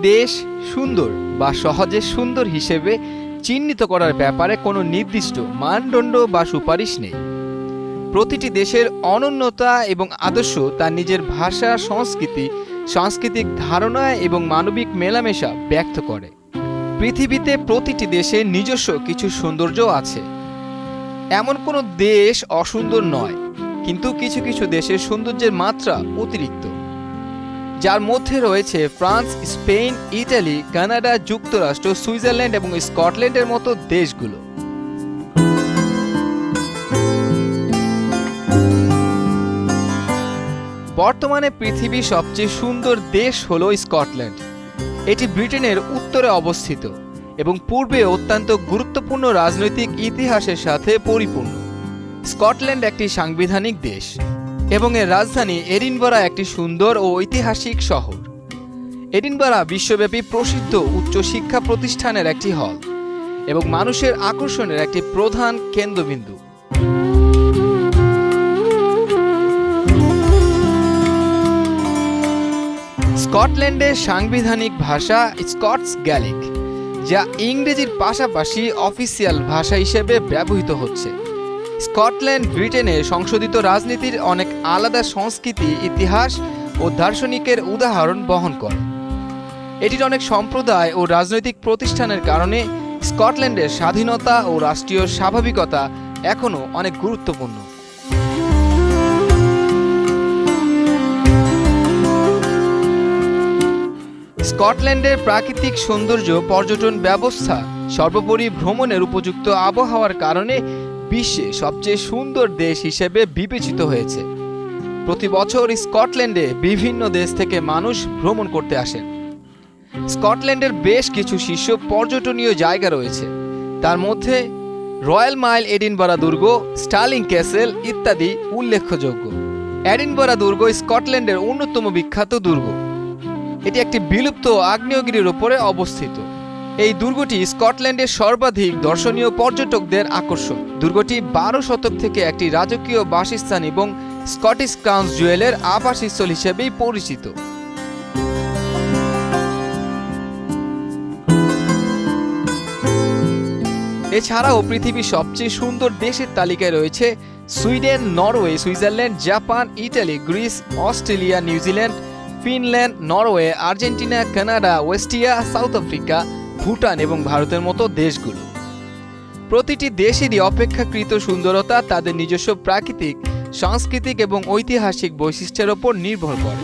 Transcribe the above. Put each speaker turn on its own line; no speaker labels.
দেশ সুন্দর বা সহজে সুন্দর হিসেবে চিহ্নিত করার ব্যাপারে কোনো নির্দিষ্ট মানদণ্ড বা সুপারিশ নেই। প্রতিটি দেশের অনন্যতা এবং আদর্শ তার নিজের ভাষা, সংস্কৃতি, সাংস্কৃতিক ধারণা এবং মানবিক মেলামেশা ব্যক্ত করে। পৃথিবীতে প্রতিটি দেশের নিজস্ব কিছু সৌন্দর্য আছে। এমন কোনো দেশ অসুন্দর নয়, কিন্তু কিছু কিছু দেশের সৌন্দর্যের মাত্রা অতিরিক্ত, যার মধ্যে রয়েছে ফ্রান্স, স্পেন, ইটালি, কানাডা, যুক্তরাষ্ট্র, সুইজারল্যান্ড এবং স্কটল্যান্ডের মতো দেশগুলো। বর্তমানে পৃথিবীর সবচেয়ে সুন্দর দেশ হল স্কটল্যান্ড। এটি ব্রিটেনের উত্তরে অবস্থিত এবং পূর্বে অত্যন্ত গুরুত্বপূর্ণ রাজনৈতিক ইতিহাসের সাথে পরিপূর্ণ। স্কটল্যান্ড একটি সাংবিধানিক দেশ এবং এর রাজধানী এডিনবরা একটি সুন্দর ও ঐতিহাসিক শহর। এডিনবরা বিশ্বব্যাপী প্রসিদ্ধ উচ্চশিক্ষা প্রতিষ্ঠানের একটি হল এবং মানুষের আকর্ষণের একটি প্রধান কেন্দ্রবিন্দু। স্কটল্যান্ডের সাংবিধানিক ভাষা স্কটস গ্যালিক, যা ইংরেজির পাশাপাশি অফিসিয়াল ভাষা হিসেবে ব্যবহৃত হচ্ছে। স্কটল্যান্ড ব্রিটেনের সংশোধিত রাজনীতির অনেক আলাদা সংস্কৃতি, ইতিহাস ও দার্শনিকের উদাহরণ বহন করে। এটির অনেক সম্প্রদায় ও রাজনৈতিক প্রতিষ্ঠানের কারণে স্কটল্যান্ডের স্বাধীনতা ও রাষ্ট্রীয় স্বাভাবিকতা এখনও অনেক গুরুত্বপূর্ণ। স্কটল্যান্ডের প্রাকৃতিক সৌন্দর্য, পর্যটন ব্যবস্থা, সর্বোপরি ভ্রমণের উপযুক্ত আবহাওয়ার কারণে বিশ্বে সবচেয়ে সুন্দর দেশ হিসেবে বিবেচিত হয়েছে। প্রতি বছর স্কটল্যান্ডে বিভিন্ন দেশ থেকে মানুষ ভ্রমণ করতে আসেন। স্কটল্যান্ডের বেশ কিছু শীর্ষ পর্যটনীয় জায়গা রয়েছে, তার মধ্যে রয়্যাল মাইল, এডিনবরা দুর্গ, স্টার্লিং ক্যাসেল ইত্যাদি উল্লেখযোগ্য। এডিনবরা দুর্গ স্কটল্যান্ডের অন্যতম বিখ্যাত দুর্গ। এটি একটি বিলুপ্ত আগ্নেয়গিরির উপরে অবস্থিত। এই দুর্গটি স্কটল্যান্ডের সর্বাধিক দর্শনীয় পর্যটকদের আকর্ষণ। দুর্গটি 12 শতক থেকে একটি রাজকীয় বাসস্থান এবং স্কটিশ ক্রাউন জুয়েলের আবাসস্থল হিসেবেই পরিচিত। এছাড়াও পৃথিবীর সবচেয়ে সুন্দর দেশের তালিকায় রয়েছে Sweden, Norway, Switzerland, Japan, Italy, Greece, Australia, New Zealand, Finland, Norway, Argentina, Canada, ওয়েস্টিয়া, সাউথ আফ্রিকা, ভুটান এবং ভারতের মতো দেশগুলো। প্রতিটি দেশেরই অপেক্ষাকৃত সুন্দরতা তাদের নিজস্ব প্রাকৃতিক, সাংস্কৃতিক এবং ঐতিহাসিক বৈশিষ্ট্যের ওপর নির্ভর করে।